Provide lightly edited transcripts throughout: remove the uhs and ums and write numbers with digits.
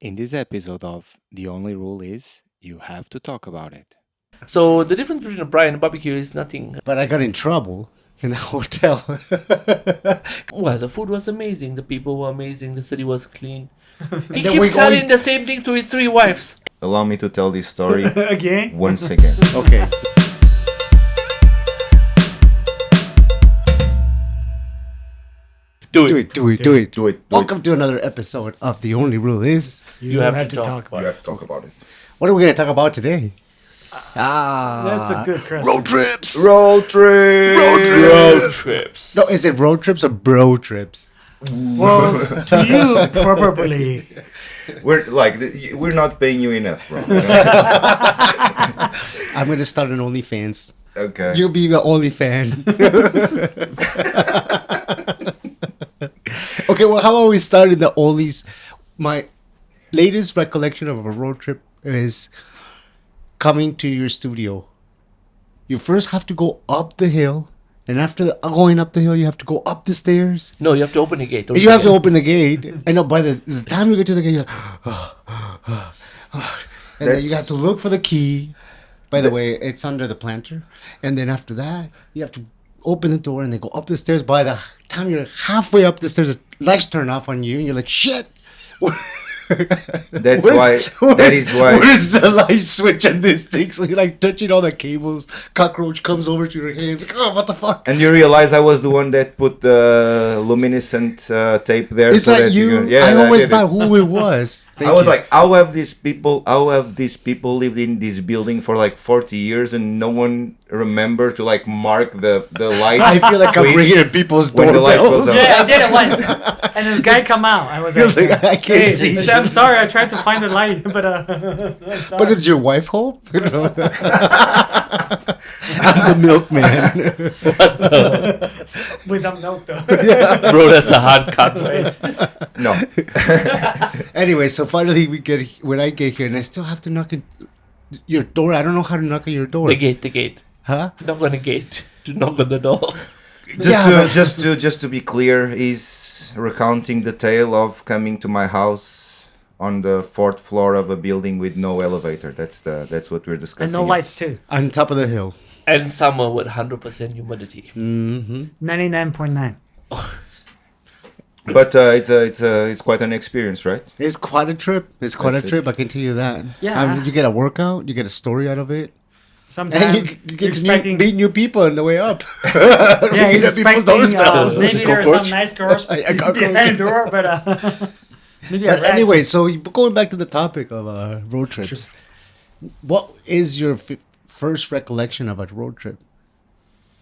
In this episode of The Only Rule Is You Have to Talk About It. So the difference between a braai and a barbecue is nothing. But I got in trouble in the hotel. Well, the food was amazing. The people were amazing. The city was clean. He Then keeps we telling going- the same thing to his 3 wives. Allow me to tell this story Again? once again. Okay. Do Do it. it, do it, do it. Do it. Welcome to another episode of The Only Rule Is. You have to talk talk You about it. have to talk about it. What are we going to talk about today? That's a good question. road trips. Road trip. Road trips. No, is it road trips or bro trips? Well, to you, probably. We're not paying you enough, bro. I'm going to start an OnlyFans. Okay. You'll be the only fan. Okay, well, how about we start in the oldies? My latest recollection of a road trip is coming to your studio. You first have to go up the hill, and after going up the hill, you have to go up the stairs. No, you have to open the gate. Don't You have to forget. open the gate, and by the time you get to the gate, you're and then you have to look for the key. By the way, it's under the planter, and then after that, you have to open the door and then go up the stairs. By the time you're halfway up the stairs, the lights turn off on you, and you're like, "Shit!" That is why. Where's the light switch on this thing? So you're like touching all the cables. Cockroach comes over to your hands. Like, oh, what the fuck? And you realize I was the one that put the luminescent tape there. Is so that you? Yeah, I always did it. thought who it was. I was like, how have these people lived in this building for like 40 years and no one remember to like mark the light? I feel like I'm switch ringing at people's when the light doorbells. goes up. Yeah, I did it once. And this guy come out. I was like, Like, I can't hey, see I said, shit. I'm sorry, I tried to find the light, but I'm sorry. But is your wife home? I'm the milkman. Without milk, though. Bro, that's a hard cut, right? No. Anyway, so finally when I get here, and I still have to knock on your door. I don't know how to knock on your door. The gate. Huh? Knock on the gate. To knock on the door. Just to be clear, he's recounting the tale of coming to my house on the 4th floor of a building with no elevator. That's what we're discussing. And no lights, too. On top of the hill. And summer with 100% humidity. 99.9. But it's quite an experience, right? It's quite a trip. It's quite That's a it. trip. I can tell you that. Yeah. You get a workout. You get a story out of it. Sometimes And you you're get to expecting... meet new people on the way up. Yeah, Ringing you're at people's expecting doorbells. maybe there are Cockroach. some nice girls A cockroach. behind the door, but maybe a But rat. anyway, so going back to the topic of road trips, what is your first recollection of a road trip?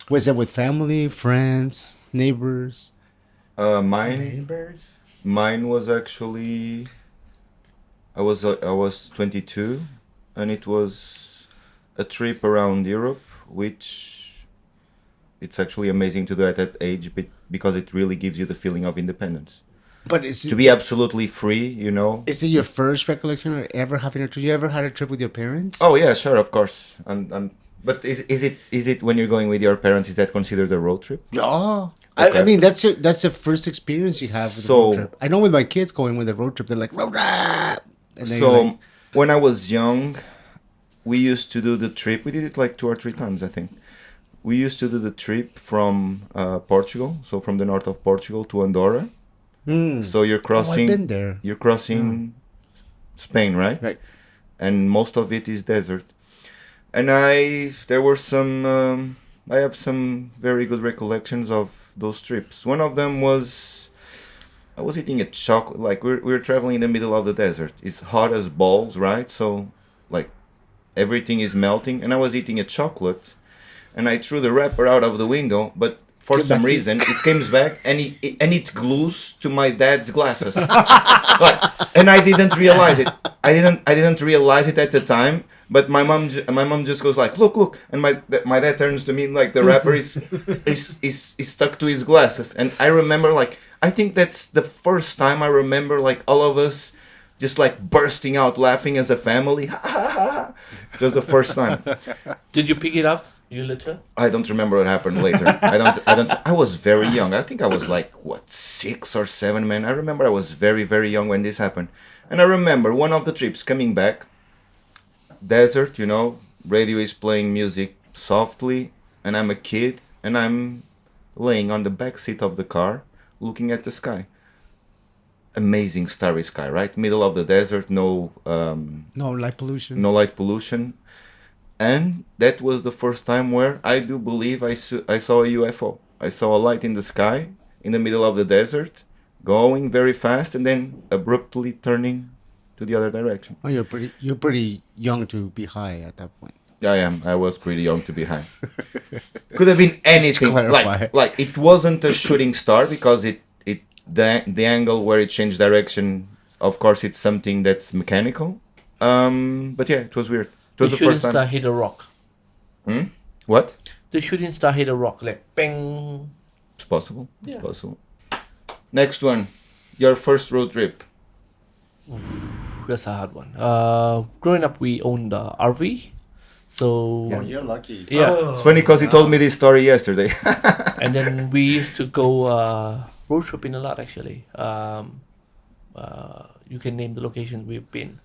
Was it with family, friends, neighbors? Mine Neighbors. was actually I was 22, and it was a trip around Europe, which it's actually amazing to do at that age, because it really gives you the feeling of independence. But is To be absolutely free, you know. it your first recollection or ever having a trip? You ever had a trip with your parents? Oh yeah, sure, of course. But is it when you're going with your parents? Is that considered a road trip? Yeah. Okay. I mean, that's the first experience you have with a So- road trip. I know with my kids going with a road trip, they're like, road trip! And then So you're like, when I was young, we used to do the trip. We did it like 2 or 3 times, I think. We used to do the trip from Portugal, so from the north of Portugal to Andorra. So you're oh, I've crossing. been there. You're crossing Spain, right? Right. And most of it is desert. And I have some very good recollections of those trips. One of them was I was eating a chocolate. Like we're traveling in the middle of the desert. It's hot as balls, right? So like everything is melting, and I was eating a chocolate, and I threw the wrapper out of the window, but for Came some back in. reason it comes back and it glues to my dad's glasses. Like, and I didn't realize it. I didn't realize it at the time. But my mom just goes like, look, and my dad turns to me like the wrapper is stuck to his glasses, and I remember like I think that's the first time I remember like all of us just like bursting out laughing as a family. Just the first time. Did you pick it up? You litter? I don't remember what happened later. I was very young. I think I was like, 6 or 7, man. I remember I was very, very young when this happened. And I remember one of the trips coming back, desert, radio is playing music softly, and I'm a kid, and I'm laying on the back seat of the car, looking at the sky. Amazing starry sky, right? Middle of the desert, no No light pollution. no light pollution. And that was the first time where I do believe I saw a UFO. I saw a light in the sky in the middle of the desert, going very fast and then abruptly turning to the other direction. Oh, you're pretty young to be high at that point. I am. I was pretty young to be high. Could have been anything. clarify. Like it wasn't a shooting star because the angle where it changed direction. Of course, it's something that's mechanical. But yeah, it was weird. It was The the shooting first time. star hit a rock. What? The shooting star hit a rock, like bang. It's possible. Yeah. It's possible. Next one, your first road trip. That's a hard one. Growing up, we owned a RV, so You're lucky. yeah. It's funny because he told me this story yesterday. And then we used to go road tripping a lot. Actually, you can name the locations we've been.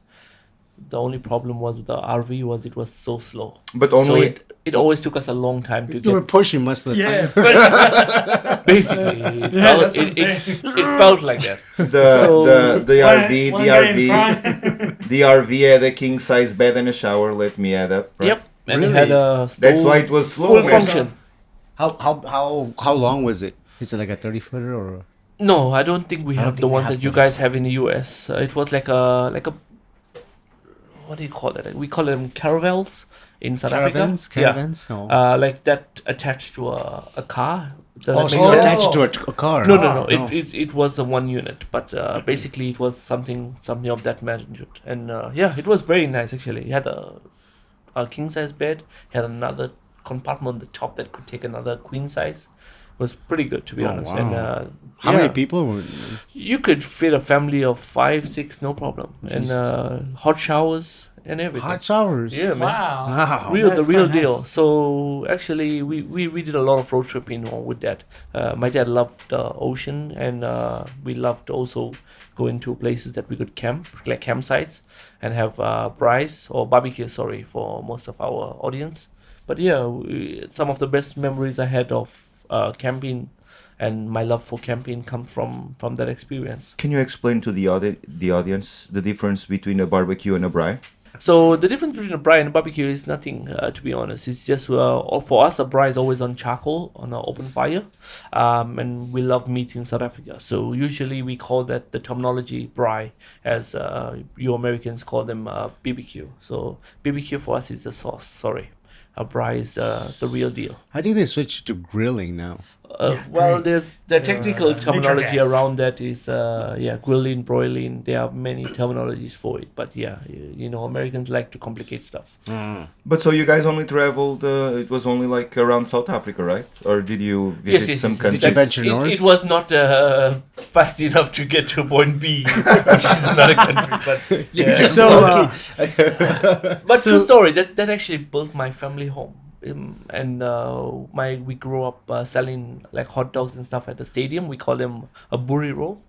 The only problem was with the RV was it was so slow. But So only it always took us a long time to You were get. pushing most of the Yeah. time. Basically, it Yeah, felt that's what I'm it felt like that. the So- the RV One the guy in RV front. the RV had a king size bed and a shower. Let me add up. Right? Yep, and it had a stove, That's why it was slow. full man. function. How long was it? Is it like a 30-footer or? No, I don't think we I don't have think the we ones have that you those. guys have in the US. It was like a what do you call it? We call them caravels in South Caravans? Africa. Caravans? Yeah, Oh. like that attached to a car. Does Oh, that so make you sense? attached it to a car. No, Oh, no. It was a one unit, but basically it was something of that magnitude. And yeah, it was very nice actually. It had a king size bed. It had another compartment on the top that could take another queen size. It was pretty good to be Oh, honest. wow. And How yeah. many people were? You could fit a family of 5, 6, no problem. Jesus. And hot showers and everything. Hot showers. Yeah, man. Wow. Wow. The That's real quite deal. nice. So actually, we did a lot of road tripping with that. My dad loved the ocean, and we loved also going to places that we could camp, like campsites, and have braais or barbecue. Sorry for most of our audience. But yeah, some of the best memories I had of camping and my love for camping come from that experience. Can you explain to the audience the difference between a barbecue and a braai? So the difference between a braai and a barbecue is nothing, to be honest. It's just for us, a braai is always on charcoal on an open fire, and we love meat in South Africa. So usually we call that the terminology braai, as you Americans call them BBQ. So BBQ for us is the sauce. Sorry, a braai is the real deal. I think they switched to grilling now. Well, great. there's the technical nature terminology gas. around that is grilling, broiling. There are many terminologies for it, but yeah, Americans like to complicate stuff. But so you guys only traveled, it was only like around South Africa, right? Or did you visit some countries? Did you venture north? It was not fast enough to get to point B, which is another country. But yeah. So, But So- true story. That actually built my family home. And we grew up selling like hot dogs and stuff at the stadium. We call them a buri roll,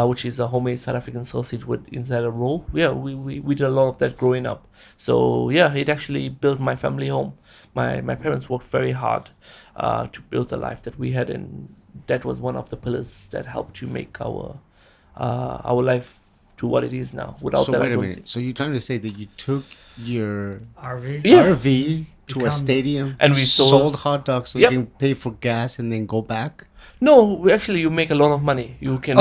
which is a homemade South African sausage with inside a roll. Yeah, we did a lot of that growing up. So yeah, it actually built my family home. My parents worked very hard to build the life that we had, and that was one of the pillars that helped to make our life to what it is now. Without So that, I wait a don't minute. So you're trying to say that you took your RV. Yeah. RV to a Become- stadium And we sold- hot dogs so Yep. you can pay for gas and then go back? No, actually, you make a lot of money. You can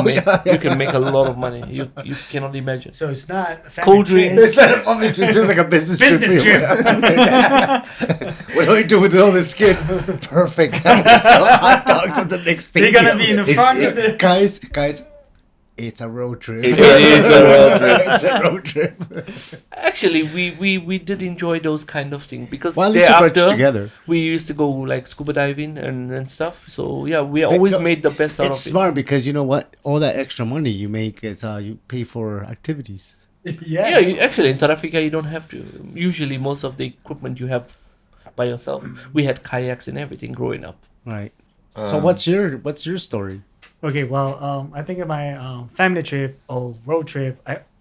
you can make a lot of money. You cannot imagine. So it's not a family Cold trip. drinks. It sounds like a business Business trip. What do I do with all this kid? Perfect. I'm gonna sell hot dogs at the next They're stadium. gonna be in the front of the. Guys, it's a road trip. It is a road trip. It's a road trip. Actually, we did enjoy those kind of things because Well, at least you brought thereafter together. we used to go like scuba diving and stuff. So yeah, we always no, made the best out It's of smart because you know what? All that extra money you make is you pay for activities. it. Yeah, actually in South Africa you don't have to. Usually most of the equipment you have by yourself. We had kayaks and everything growing up. Right. So what's your story? Okay, well, I think of my family trip or road trip.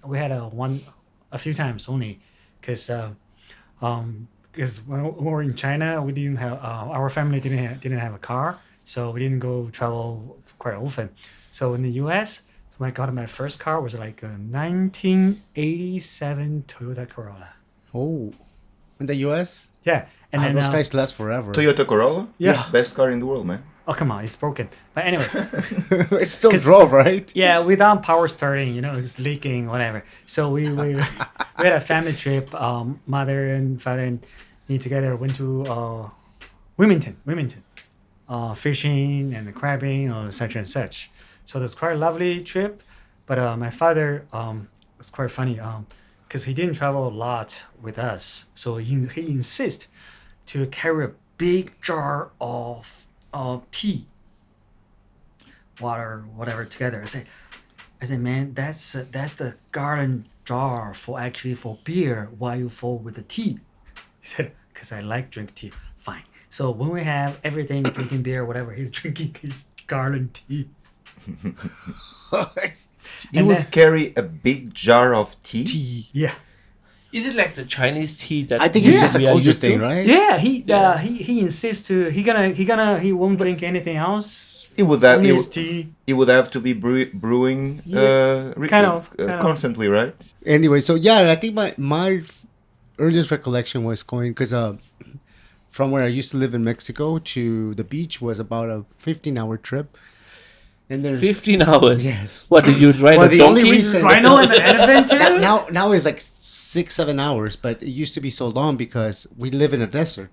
we had a few times only, because when we were in China, we didn't have our family didn't have a car, so we didn't go travel quite often. So in the U.S., when I got my first car was like a 1987 Toyota Corolla. Oh, in the U.S. Yeah, and then those guys last forever. Toyota Corolla? Yeah. Best car in the world, man. oh come on, it's broken. But anyway, It still 'Cause- drove, right? yeah, without power starting, it's leaking, whatever. So we we had a family trip. Mother and father and me together went to Wilmington, fishing and crabbing, such and such. So that's quite a lovely trip. But my father was quite funny because he didn't travel a lot with us. So he insists to carry a big jar of tea, water, whatever together. I said, man, that's the garden jar for beer. Why you full with the tea? He said, because I like drink tea. Fine. So when we have everything, drinking beer, whatever, he's drinking his garden tea. You And would then- carry a big jar of tea? Tea. Yeah. Is it like the Chinese tea that I think it's just a we are culture used to? thing, right? Yeah, he insists he won't drink anything else. It would have, Only it, his would- tea. it would have to be brewing Yeah, kind of. constantly, right? Anyway, so yeah, I think my earliest recollection was going because from where I used to live in Mexico to the beach was about a 15-hour trip. And there's 15 hours. Yes. What did you ride Well, a the donkey? only reason Rhino and the elephant too? now it's like 6-7 hours, but it used to be so long because we live in a desert.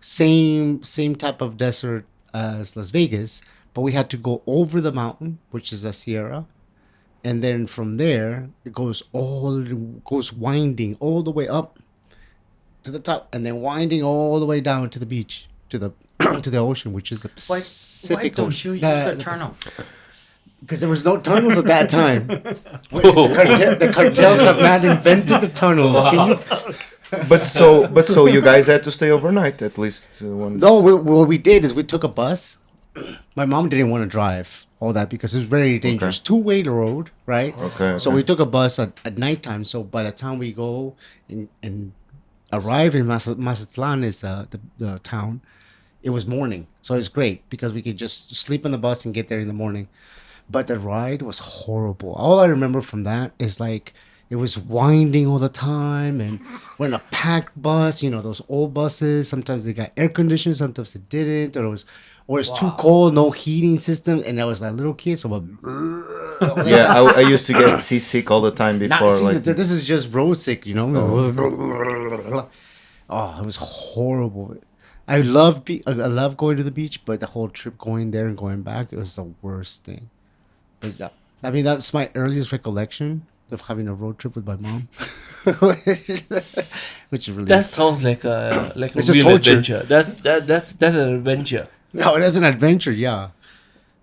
Same type of desert as Las Vegas, but we had to go over the mountain, which is a Sierra, and then from there it goes winding all the way up to the top, and then winding all the way down to the beach, to the to the ocean, which is the Why Pacific don't Ocean. you use the tunnel? Because there was no tunnels at that time. Whoa. The cartels have not invented the tunnels. Can you? But so you guys had to stay overnight at least one. No, what we did is we took a bus. My mom didn't want to drive all that because it was very dangerous. Two-way road, right? Okay. So we took a bus at nighttime. So by the time we go and arrive in Mazatlan is the town, it was morning. So it's great because we could just sleep in the bus and get there in the morning. But the ride was horrible. All I remember from that is like it was winding all the time, and we're in a packed bus. Those old buses. Sometimes they got air conditioning, sometimes they didn't, or it's too cold, no heating system, and I was like little kid, so Yeah, I used to get seasick all the time before. this is just road sick, Oh, it was horrible. I love going to the beach, but the whole trip going there and going back, it was the worst thing. But yeah, I mean that's my earliest recollection of having a road trip with my mom, which is really That sounds like a It's just real torture. adventure. That's an adventure. no, it is an adventure. Yeah.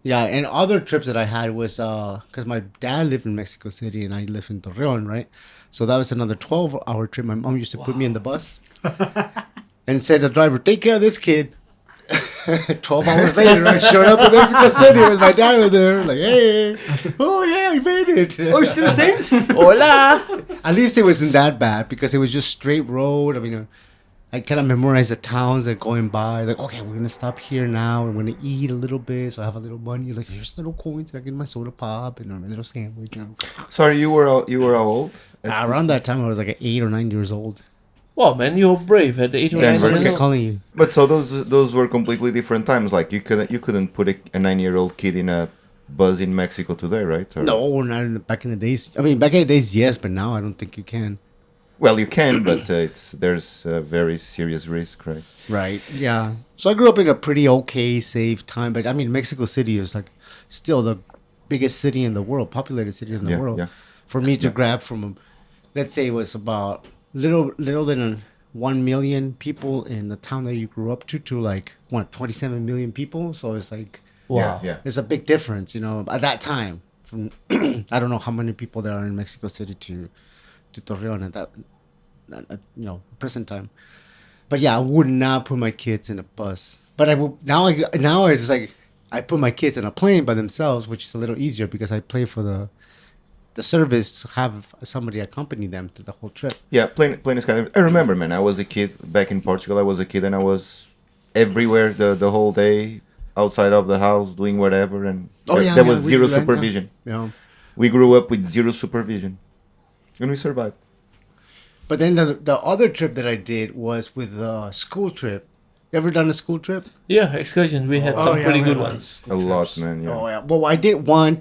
And other trips that I had was because my dad lived in Mexico City and I live in Torreon, right? So that was another 12-hour trip. My mom used to put me in the bus and said to the driver, "Take care of this kid." 12 hours later, I showed up in Mexico City with my dad over there, like, "Hey, oh yeah, we made it." Oh, still the same? Hola! At least it wasn't that bad because it was just straight road. I mean, I kind of memorized the towns that are going by. Like, okay, we're gonna stop here now. We're gonna eat a little bit, so I have a little money. Like, here's little coins. I get my soda pop and a little sandwich. Sorry, you were how old? Around that time, I was like 8 or 9 years old. Wow, man, you're brave at 8 or Yeah, 9 very years I'm good. old. calling you. But so those were completely different times. Like you couldn't put a 9-year-old kid in a bus in Mexico today, right? Or- No, back in the days. I mean, back in the days, yes, but now I don't think you can. Well, you can, but there's a very serious risk, right? Right. Yeah. So I grew up in a pretty okay, safe time. But I mean, Mexico City is like still the biggest city in the world, populated city in the Yeah, world. yeah. For me to grab from, let's say it was about little than 1 million people in the town that you grew up to like 27 million people. So it's like, Wow. Yeah. it's a big difference, at that time. From I don't know how many people there are in Mexico City to Torreon at that, present time. But yeah, I would not put my kids in a bus. But I will now. It's like I put my kids in a plane by themselves, which is a little easier because I play for the service to have somebody accompany them through the whole trip. Yeah, plain is kind of. I remember, man. I was a kid back in Portugal. I was a kid, and I was everywhere the whole day, outside of the house, doing whatever, and there was zero supervision. Yeah. We grew up with zero supervision, and we survived. But then the other trip that I did was with a school trip. You ever done a school trip? Yeah, excursion. We had some pretty good ones. A lot, man. Yeah. Oh yeah. Well, I did one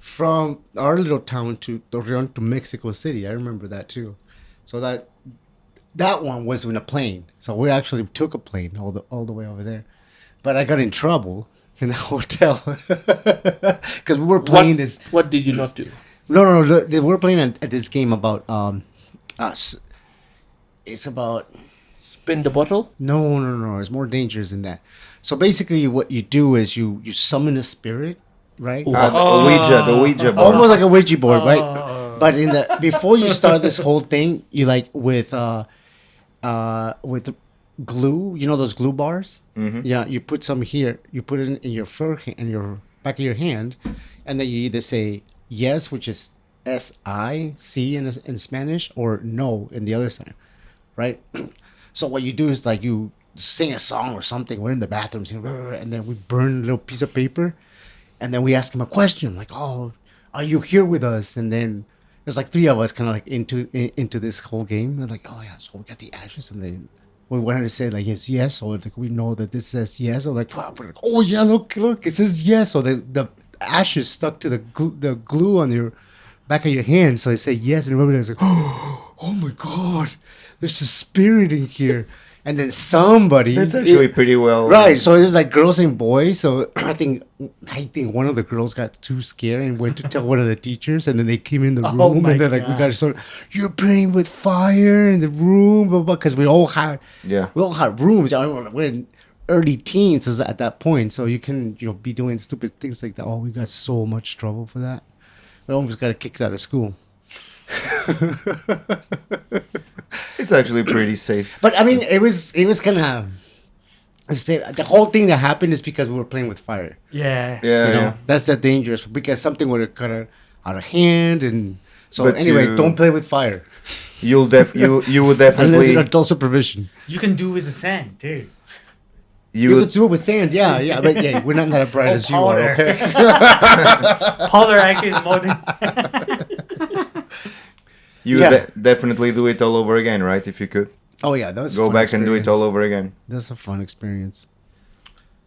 from our little town to Torreon to Mexico City. I remember that too. So that one was in a plane. So we actually took a plane all the way over there. But I got in trouble in the hotel because we were playing this. What did you not do? No. We were playing at this game about us. It's about. Spin the bottle? No. It's more dangerous than that. So basically, what you do is you summon a spirit, right? The Ouija board. Almost like a Ouija board, right? But before you start this whole thing, you like with glue. You know those glue bars? Mm-hmm. Yeah. You put some here. You put it in your in your back of your hand, and then you either say yes, which is SIC in Spanish, or no in the other side, right? So what you do is like you sing a song or something. We're in the bathroom, and then we burn a little piece of paper, and then we ask him a question like, "Oh, are you here with us?" And then there's like three of us kind of like into this whole game. And like, "Oh yeah," so we got the ashes, and then we wanted to say like it's yes, so like we know that this says yes. So like, wow, we're like, "Oh yeah, look, it says yes." So the ashes stuck to the glue on your back of your hand, so they say yes, and everybody's like, "Oh my god, there's a spirit in here." And then somebody, That's actually pretty well. right. So there's like girls and boys. So I think one of the girls got too scared and went to tell one of the teachers, and then they came in the room my and they're like, "We God. got to start. You're playing with fire in the room, because we all had rooms. I mean, we're in early teens at that point, so you can be doing stupid things like that. Oh, we got so much trouble for that. We almost got kicked out of school. It's actually pretty safe. But I mean, it was kind of. The whole thing that happened is because we were playing with fire. Yeah. Yeah. That's that dangerous, because something would have cut out of hand, and so But anyway, you- don't play with fire You would unless definitely in adult supervision. You can do with the sand, dude. You you could would, do it with sand, yeah, but yeah, we're not that bright Oh, as you are. powder. Okay. Powder actually is more than. you Yeah. would definitely do it all over again, right? If you could Oh yeah, that was a go fun back and do it experience. all over again. That's a fun experience.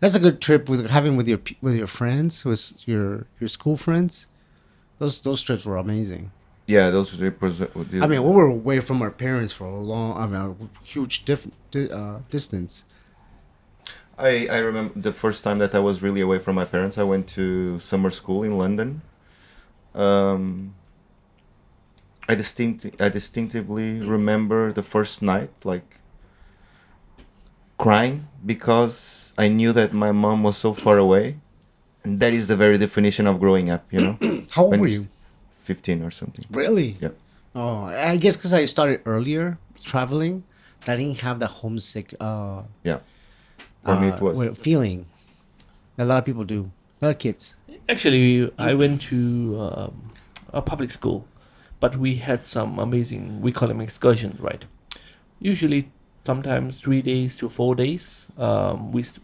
That's a good trip with your friends, with your school friends. Those trips were amazing. Yeah, those trips. I mean, we were away from our parents for a huge distance. I remember the first time that I was really away from my parents. I went to summer school in London. I distinctively remember the first night, like crying because I knew that my mom was so far away, and that is the very definition of growing up. How old When were you- you? 15 or something. Really? Yeah. Oh, I guess because I started earlier traveling, I didn't have the homesick Yeah. For me, it was. feeling. A lot of people do. A lot of kids. Actually, I went to a public school, but we had some amazing, we call them excursions, right? Usually, sometimes 3 days to 4 days.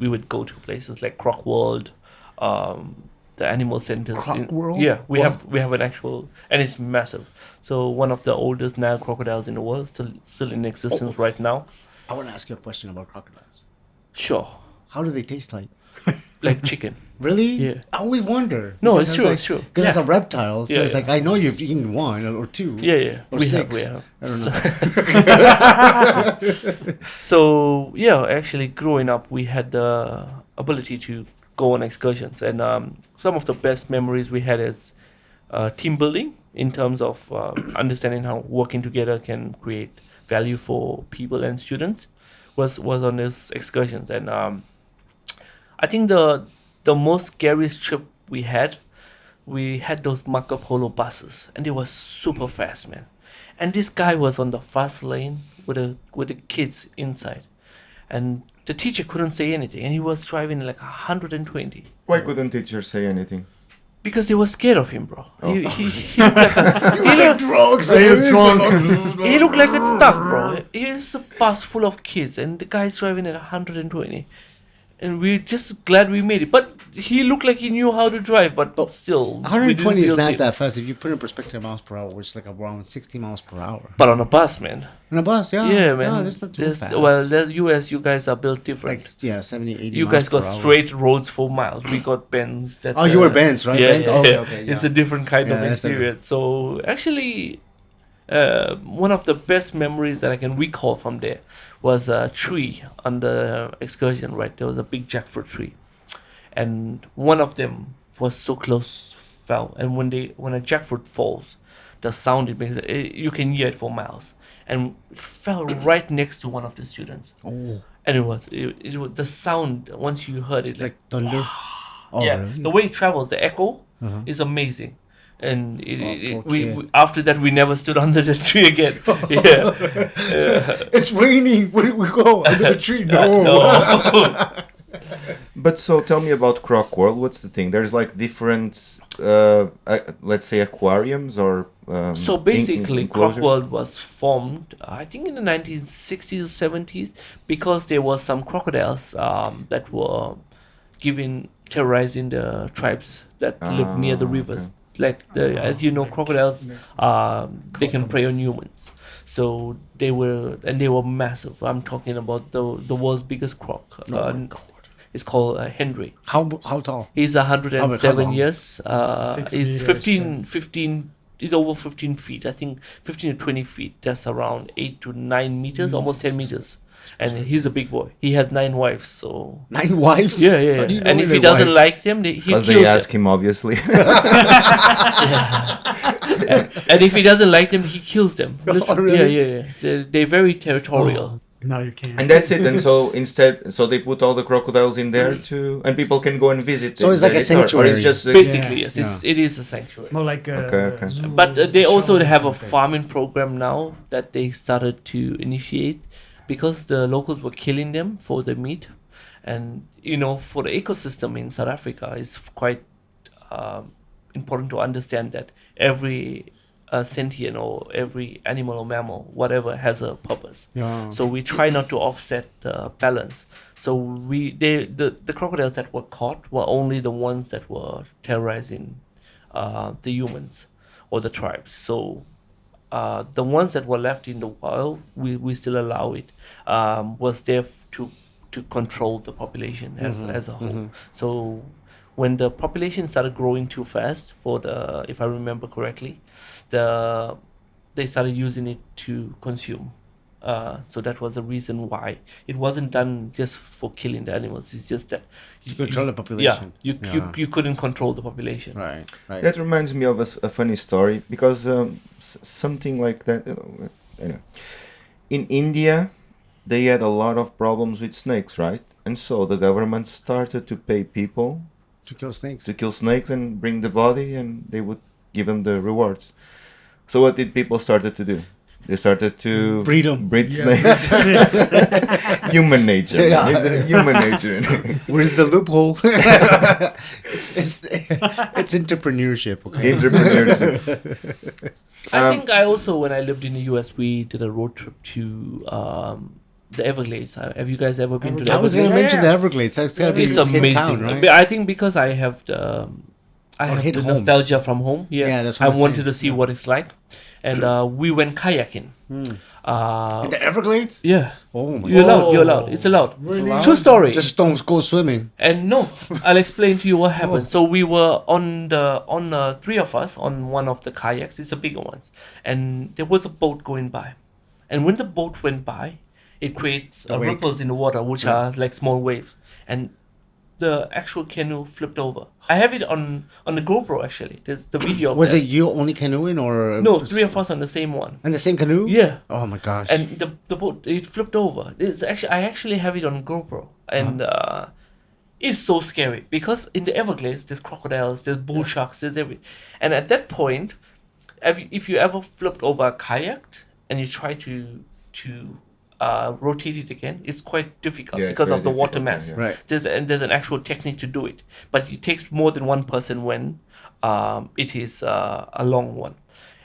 We would go to places like Croc World, the animal centers. Croc World? Yeah, we Wow. have an actual, and it's massive. So one of the oldest Nile crocodiles in the world, still in existence right now. I want to ask you a question about crocodiles. Sure, How do they taste like? like chicken. Really? Yeah. I always wonder. No, Because it's I true, was it's true. Because it's a reptile, so Yeah, it's yeah. like, I know you've eaten one or two. Yeah. Or we six. have. I don't know. So yeah, actually growing up, we had the ability to go on excursions, and some of the best memories we had is team building in terms of understanding how working together can create value for people and students. Was on these excursions, and I think the most scariest trip we had those Marco Polo buses, and they were super fast, man. And this guy was on the fast lane with the kids inside, and the teacher couldn't say anything, and he was driving like 120. Why couldn't teacher say anything? Because they were scared of him, bro. He looked like a, he looked, drugs. He was drunk. he looked like a duck, bro. He's a bus full of kids, and the guy's driving at 120. And we're just glad we made it. But he looked like he knew how to drive, but still. we didn't 120 is feel not safe. that fast. If you put it in perspective, miles per hour, it's like around 60 miles per hour. But on a bus, man. On a bus, yeah. Yeah, man. No, that's not too fast. Well, the US, you guys are built different. like, yeah, 70, 80 You miles guys got per hour. straight roads for miles. We got bends. That, Oh, you were bends, right? Yeah, Bends? yeah, Okay, yeah. okay, It's yeah. a different kind Yeah, of that's experience. So actually, one of the best memories that I can recall from there was a tree on the excursion. Right, there was a big jackfruit tree, and one of them was so close fell. And when a jackfruit falls, the sound it makes, you can hear it for miles. And it fell right next to one of the students. Oh, And it was the sound once you heard it, like thunder. Oh, yeah, really? the way it travels, the echo Uh-huh. is amazing. And poor we kid. after that we never stood under the tree again. Yeah, It's raining. Where did we go? Under the tree? No. no. But so tell me about Croc World. What's the thing? There's like different, let's say, aquariums or. So basically, Croc enclosures? World was formed, I think, in the 1960s or 70s, because there was some crocodiles that were terrorizing the tribes that live near the rivers. Like as you know, crocodiles, they can prey on humans. So they were massive. I'm talking about the world's biggest croc. It's called Henry. How tall? He's 107 long? years. 6 He's meters, 15. He's over 15 feet. I think 15 to 20 feet. That's around 8 to 9 meters, almost 10 meters. And he's a big boy. He has 9 wives. So 9 wives? yeah, How yeah. do you yeah. know And if their he doesn't wives? like them, he kills Because they them. ask him, obviously. And if he doesn't like them, he kills them. Oh, Literally. really? Yeah. They're very territorial. Now you can. And that's it. And so instead, so they put all the crocodiles in there too, and people can go and visit. So it's like a it, or sanctuary. it's just Basically, Yeah. yes. It is a sanctuary. More like a Okay. zoo But they also show or have a something. farming program now that they started to initiate because the locals were killing them for the meat. And, for the ecosystem in South Africa, it's quite important to understand that every sentient or every animal or mammal, whatever, has a purpose. Yeah. So we try not to offset the balance. So the crocodiles that were caught were only the ones that were terrorizing the humans or the tribes. So the ones that were left in the wild, we still allow it. Was there to control the population as a whole. So when the population started growing too fast, if I remember correctly, they started using it to consume. So that was the reason why it wasn't done just for killing the animals. It's just that To control the population. Yeah, you couldn't control the population. Right. That reminds me of a funny story because something like that. Anyway, in India, they had a lot of problems with snakes, right? And so the government started to pay people To kill snakes. to kill snakes and bring the body, and they would give them the rewards. So what did people started to do? They started to Breed 'em. breed Yeah, snakes. Human nature. Yeah. It's human nature. Where's the loophole? it's entrepreneurship. Okay. Entrepreneurship. I think I also, when I lived in the US, we did a road trip to the Everglades. Have you guys ever been to the I was going to Everglades? mention the Everglades. That's gotta be It's hit amazing. town, right? But I think because I have the hit home. nostalgia from home. Yeah, that's I what I'm wanted saying. to see what it's like, and we went kayaking. The Everglades? Yeah, Oh my you're god. allowed. You're allowed. It's allowed. It's allowed? True story. Just don't go swimming. And no, I'll explain to you what happened. So we were on three of us on one of the kayaks. It's the bigger ones, and there was a boat going by, and when the boat went by, it creates The wake. ripples in the water, which are like small waves, and the actual canoe flipped over. I have it on the GoPro actually. There's the video. Of Was that. it you only canoeing or No, three of us on the same one. in the same canoe? Yeah. Oh my gosh. And the boat, it flipped over. I actually have it on GoPro, and it's so scary because in the Everglades there's crocodiles, there's bull sharks, there's everything. And at that point, if you ever flipped over a kayak and you try to rotate it again, it's quite difficult Yeah, it's because very of the water difficult, yeah, mass. yeah. Right. There's an actual technique to do it, but it takes more than one person when it is a long one.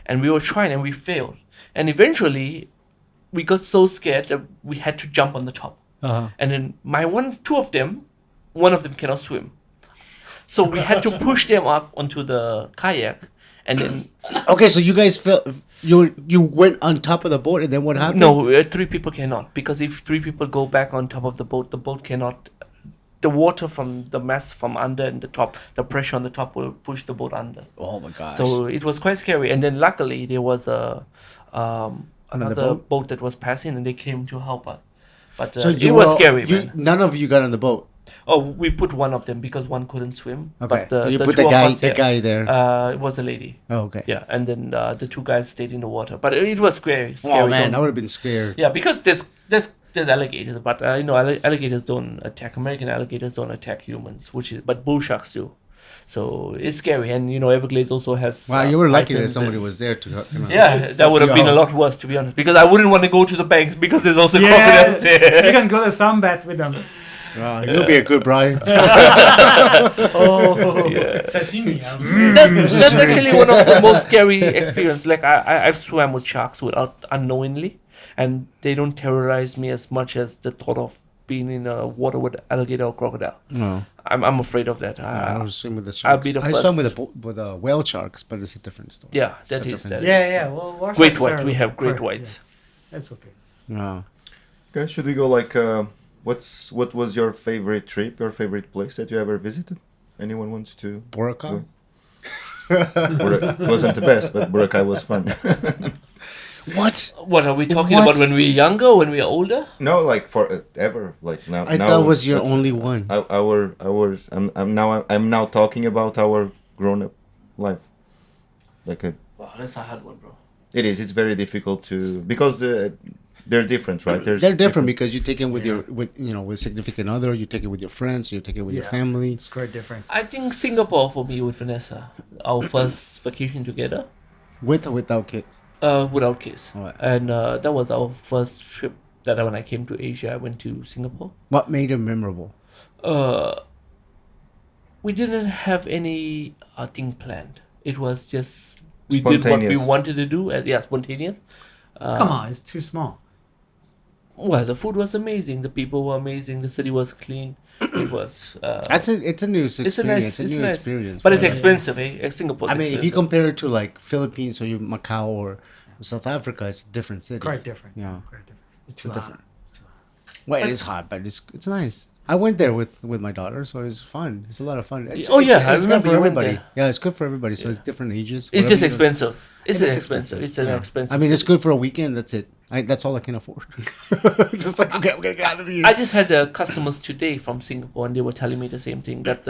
And we were trying and we failed. And eventually, we got so scared that we had to jump on the top. Uh-huh. And then one of them cannot swim. So we had to push them up onto the kayak, and then Okay, so you guys fell. You went on top of the boat, and then what happened? no, 3 people cannot, because if 3 people go back on top of the boat cannot. The water from the mass from under and the top, the pressure on the top will push the boat under. Oh my gosh. So it was quite scary. And then luckily there was another boat that was passing, and they came to help us. But So it was scary, you, man. none of you got on the boat. Oh, we put one of them because one couldn't swim. Okay. But the, So you the put two the of guy, us, the guy there. it was a lady. Oh, okay. Yeah, and then the 2 guys stayed in the water. But it was scary. Oh man, I Don't- would have been scared. Yeah, because there's alligators, but alligators don't attack. American alligators don't attack humans, but bull sharks do. So it's scary, and Everglades also has. Wow, you were lucky that pythons somebody and- was there to. Yeah, that would have been a lot worse, to be honest, because I wouldn't want to go to the banks because there's also crocodiles you there. can go to sunbath with them. Wow, you'll be a good Brian. Oh, Yeah. sashimi. I would say. That's actually one of the most scary experience. Like I've swam with sharks without unknowingly, and they don't terrorize me as much as the thought of being in a water with alligator or crocodile. No, I'm afraid of that. I was swimming with the I'll sharks. be the I swam first. with whale sharks, but it's a different story. Yeah, that is. Yeah. Well, water Great sharks white. are We have great quite- whites. Yeah, that's okay. Yeah. Okay, should we go like what was your favorite trip, your favorite place that you ever visited? Anyone wants to? Boracay. It wasn't the best, but Boracay was fun. What? What are we talking What? about when we're younger, or when we're older? No, like forever. Like now. I now thought was your but only one. I'm now talking about our grown up life. Like Wow, that's a hard one, bro. it is. It's very difficult to because they're different, right? They're different because you take it with your with significant other. You take it with your friends. You take it with your Yeah. family. It's quite different. I think Singapore for me with Vanessa, our first vacation together, With or without kids. without kids, Alright. and that was our first trip. That when I came to Asia, I went to Singapore. What made it memorable? We didn't have any thing planned. It was just we did what we Spontaneous. wanted to do. And, yeah, spontaneous. Come on, it's too small. Well, the food was amazing. The people were amazing. The city was clean. It was. It's a new experience. It's a nice. It's a It's new nice. experience. But it's for- expensive, eh? Singapore. I mean, if you compare it to like Philippines or Macau or South Africa, it's a different city. Quite different. Yeah. Quite different. It's too different. hot. It's too hot. Well, it is hot, but it's nice. I went there with my daughter, so it's fun. It's a lot of fun. Oh, yeah, I it's good remember for you went everybody. there. Yeah, it's good for everybody. So it's different ages. It's whatever just you- expensive. It's It is expensive. It's an yeah. expensive. I mean, it's city. good for a weekend. That's it. That's all I can afford. Just like okay, I'm gonna get out of here. I just had customers today from Singapore, and they were telling me the same thing that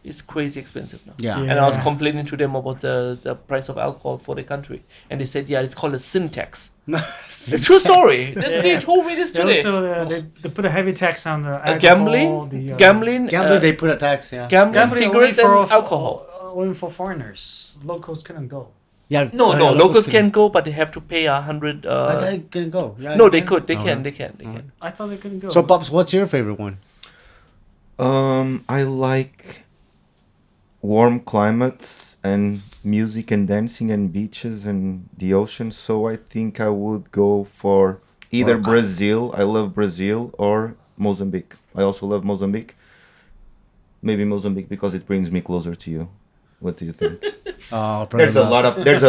it's crazy expensive now. yeah. And I was Yeah. complaining to them about the price of alcohol for the country, and they said, "Yeah, it's called a sin tax." A true story. They told me this They today. also they put a heavy tax on the alcohol, Gambling, the, gambling, Gambling, they put a tax. Yeah. gambling, gambling cigarettes, only and alcohol. Only for foreigners. Locals couldn't go. Yeah. No, yeah, locals can. can go, but they have to pay 100. I thought you can go. Yeah, No, you they can. could. They Oh, can. yeah. They can. They can. I thought they couldn't go. So, Pops, what's your favorite one? I like warm climates and music and dancing and beaches and the ocean. So I think I would go for either Boracay. Brazil. I love Brazil or Mozambique. I also love Mozambique. Maybe Mozambique because it brings me closer to you. What do you think? Oh, brother. There's a love. lot of Brother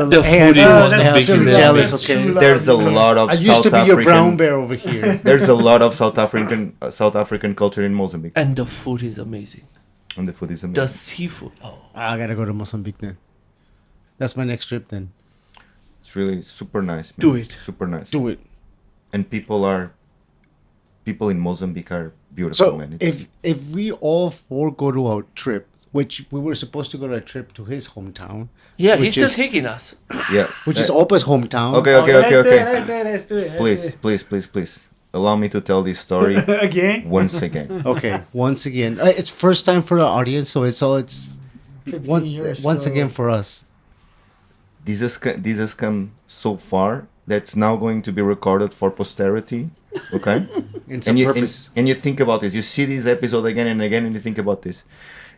The love. food in I'm Mozambique feeling is jealous. amazing. Okay. there's a lot of I used South to be African, your brown bear over here. There's a lot of South African culture in Mozambique, And the food is amazing. and the food is The amazing. seafood. Oh, I gotta go to Mozambique then. That's my next trip then. It's really super nice. Man. Do it. Super nice. Do it. And people in Mozambique are beautiful, So man. It's- if we all four go to our trip, which we were supposed to go to a trip to his hometown, yeah, Which he's still is- taking us. yeah, which is Opa's hometown. okay, Let's do it, okay. Let's do it. Let's do it. Please, allow me to tell this story Again. once again. Okay, once again, it's first time for the audience, so it's 15 years, once so- again for us. This has come so far, that's now going to be recorded for posterity. Okay. It's a purpose. And you think about this. You see this episode again and again, and you think about this.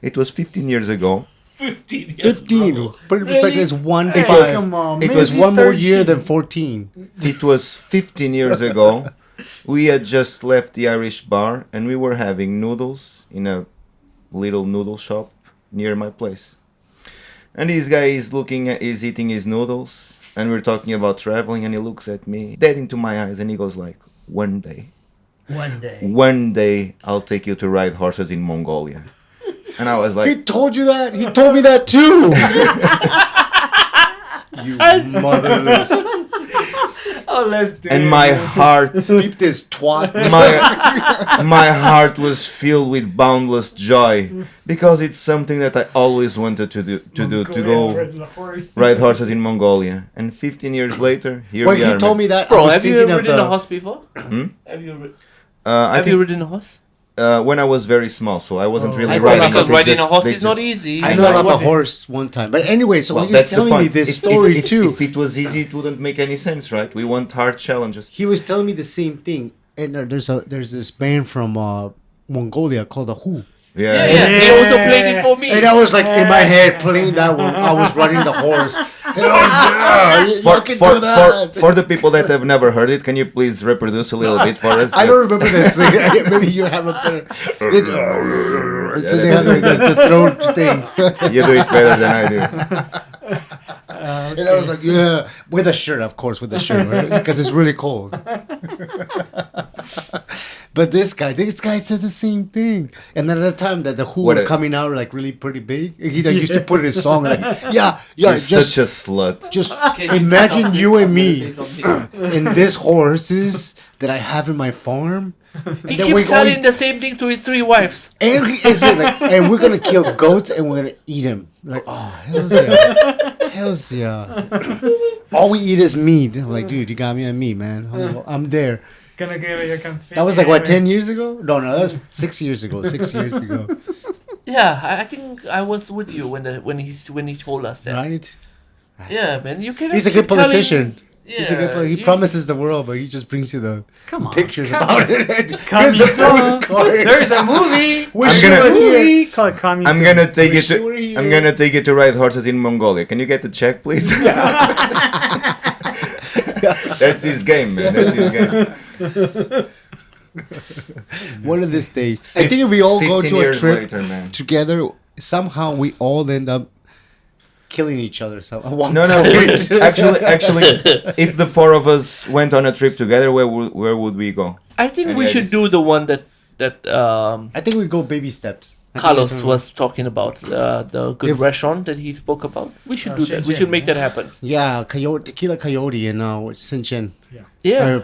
It was 15 years ago. 15 years. 15. Put it in perspective, it's 1 Hey, 5. come on, It was maybe one more year 13. than 14. It was 15 years ago. We had just left the Irish bar, and we were having noodles in a little noodle shop near my place. And this guy is eating his noodles, and we're talking about traveling, and he looks at me, dead into my eyes, and he goes like, one day I'll take you to ride horses in Mongolia. And I was He like, told you that? He told me that too. You motherless. Oh, let's do and it. my heart, Beep this twat. my heart was filled with boundless joy, because it's something that I always wanted to go ride horses in Mongolia. And 15 years later, here When we he are. told me that, I Bro, was have you thinking ever of ridden a the... horse before? Hmm? Have you I have think you ridden a horse? when I was very small, so I wasn't really I fell riding. off but Because they riding a just- horse they is not just- easy. I It's fell like, off was a it- horse one time. But anyway, so Well, he was that's the telling me point. this If- story if, too. If it was easy, it wouldn't make any sense, right? We want hard challenges. He was telling me the same thing. And there's this band from Mongolia called the Who. Yeah, he also played it for me. And I was like in my head playing that one. I was running the horse. And I was you can do that. For the people that have never heard it, can you please reproduce a little bit for us? I don't remember this. Maybe you have a better. So they have the throat thing. You do it better than I do. And I was like, yeah, with a shirt, of course, with a shirt, right? Because it's really cold. But this guy said the same thing. And then at the time that the Who What were a- coming out like really pretty big, he like, used to put in his song like, yeah, You're just such a slut. just Can you imagine cut off you this? and I'm me gonna say something. in this horses that I have in my farm. He Then keeps we're telling going- the same thing to his 3 wives. And he is it like, and we're gonna kill goats and we're gonna eat them. Like, oh hells yeah, hells yeah. All we eat is meat. I'm like, dude, you got me on meat, man. I'm there. Gonna give it your constipation. That was like what, 10 years ago? No, that was 6 years ago. 6 years ago, Yeah, I think I was with you when he told us that. right? Yeah, man, you can. He's a good politician. Yeah, He's a good. He promises the world, but he just brings you the Come on, pictures come about on. it. Coming Here's a soon. postcard. There's a movie. Wish I'm you gonna- were here. Movie called Coming I'm Soon. gonna take you Wish you were to. here. I'm gonna take you to ride horses in Mongolia. Can you get the check, please? That's his game, man. That's his game. One of these days, I think if we all go 15 to a years trip later, man. together, somehow we all end up killing each other. So at one No, point. actually, if the 4 of us went on a trip together, where would we go? I think Any we should ideas? do the one that I think we go baby steps. I think Carlos we- was talking about, the good If- restaurant that he spoke about. We should do that. We Shenzhen, should make yeah. that happen. Yeah, Tequila Coyote and Shenzhen. Yeah.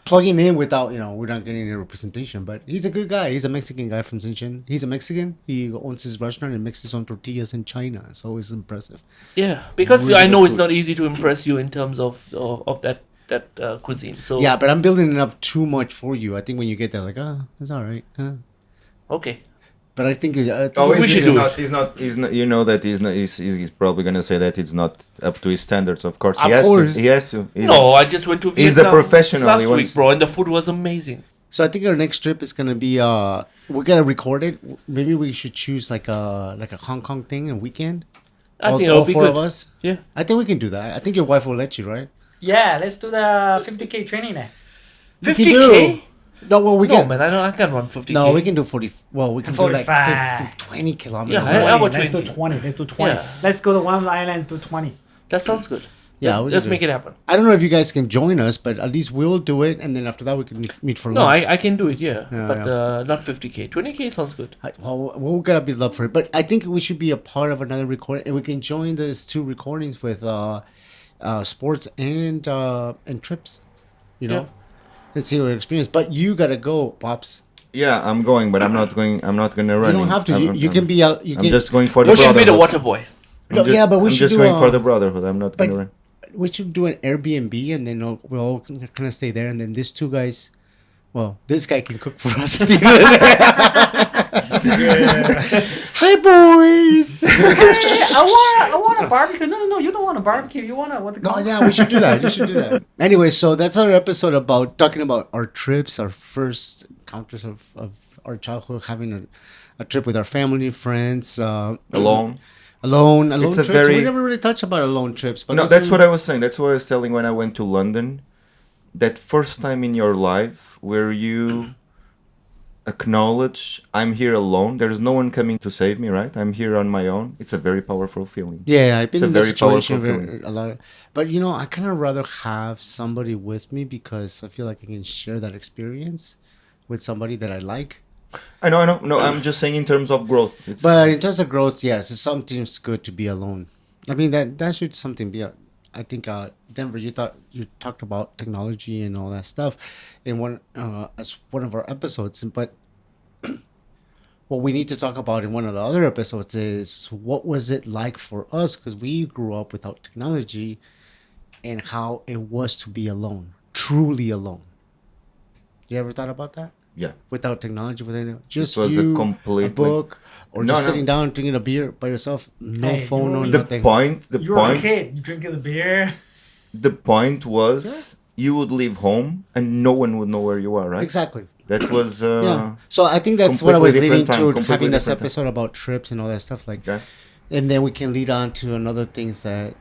Plugging in without, we're not getting any representation, but he's a good guy. He's a Mexican guy from Shenzhen. He's a Mexican. He owns his restaurant and makes his own tortillas in China. So it's impressive. Yeah, because Really I know good it's food. not easy to impress you in terms of that cuisine. So Yeah, but I'm building it up too much for you. I think when you get there, like, it's all right. okay. But I think, We should do it. He's not. You know that he's probably gonna say that it's not up to his standards. Of course, Of he has course. to. He has to. No, I just went to He's a Vietnam professional. last He week, wants- bro, and the food was amazing. So I think our next trip is gonna be we're gonna record it. Maybe we should choose like a Hong Kong thing, a weekend. I think all it'll be 4 good. of us. Yeah. I think we can do that. I think your wife will let you, right? Yeah, let's do the 50K training then. 50K? No, well we No, can. man, I can't run 50K. No, we can do 40. Well, we can do like 45. 50, 20 kilometers. Yeah, I- about Let's do 20. 20. Let's do 20. Yeah. Let's go to one of the islands, do 20. That sounds good. Yeah, we can let's do make it happen. I don't know if you guys can join us, but at least we'll do it, and then after that we can meet for No, lunch. I can do it, yeah. Yeah, But not 50K. 20K sounds good. Well, we're gonna be love for it, but I think we should be a part of another recording, and we can join these 2 recordings with sports and trips, Yeah. and see our experience. But you gotta go, pops. Yeah, I'm going, but I'm not going. I'm not gonna run. You don't have to. You can be out. You I'm can. just going for the We should be the brotherhood. water boy. No, yeah, but we I'm should just do going a- for the brotherhood. I'm not but- gonna run. We should do an Airbnb, and then we'll all kind of stay there, and then these 2 guys. Well, this guy can cook for us. At the end of the day. Hi, boys. I want a barbecue. No, you don't want a barbecue. You want a what? Oh yeah, we should do that. We should do that. Anyway, so that's our episode about talking about our trips, our first encounters of our childhood, having a trip with our family, friends, Alone. alone It's a trips. very- We never really touched about alone trips, but No, that's what I was saying. That's what I was telling when I went to London. That first time in your life where you acknowledge I'm here alone. There's no one coming to save me, right? I'm here on my own. It's a very powerful feeling. Yeah, I've been It's a in this very situation powerful a lot, but you know, I kind of rather have somebody with me because I feel like I can share that experience with somebody that I like. I know. No, I'm just saying in terms of growth. It's, But in terms of growth, yes, it's sometimes good to be alone. I mean that should something be. I think Denver, you talked about technology and all that stuff in one as one of our episodes, but what we need to talk about in one of the other episodes is what was it like for us because we grew up without technology and how it was to be alone, truly alone. You ever thought about that? yeah. Without technology, without just was you, a completely book, or No, just no. sitting down drinking a beer by yourself, no Hey, phone, no you- The nothing. point. The You're a point. kid. You drinking the beer. The point was you would leave home and no one would know where you are, right? Exactly. That was. Yeah. So I think that's what I was completely leading different time, to completely having this different time. episode about trips and all that stuff like. Okay. And then we can lead on to another things that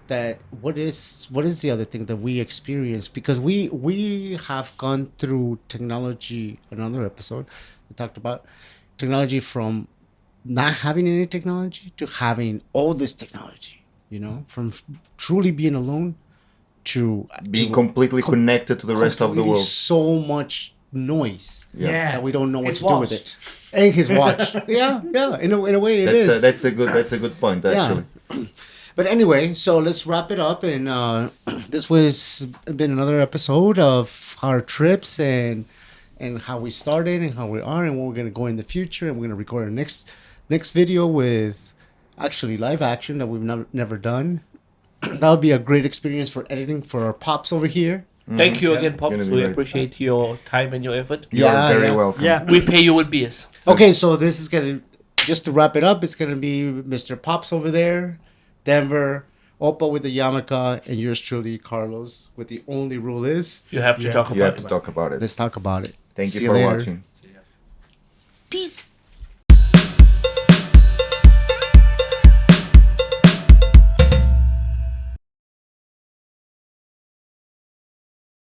that what is the other thing that we experience because we have gone through technology. Another episode we talked about technology from not having any technology to having all this technology. From truly being alone to Being to completely connected to the rest of the completely world. so much noise Yeah. that we don't know what His to do with watch. it. And his watch. yeah. In a way, it is. That's a good point actually. But anyway, so let's wrap it up. And this was been another episode of our trips and how we started and how we are and what we're gonna go in the future. And we're gonna record our next video with actually live action that we've never done. That would be a great experience for editing for our pops over here. Thank you Yeah. again, Pops. Gonna be We great. appreciate your time and your effort. You're Yeah, very yeah. welcome. Yeah. We pay you with beers. Okay, so this is gonna just to wrap it up. It's gonna be Mr. Pops over there, Denver, Opa with the yarmulke, and yours truly, Carlos. With the only rule is You have to Yeah. talk You about have it. to talk about it. let's talk about it. Thank See you for later. watching. Peace.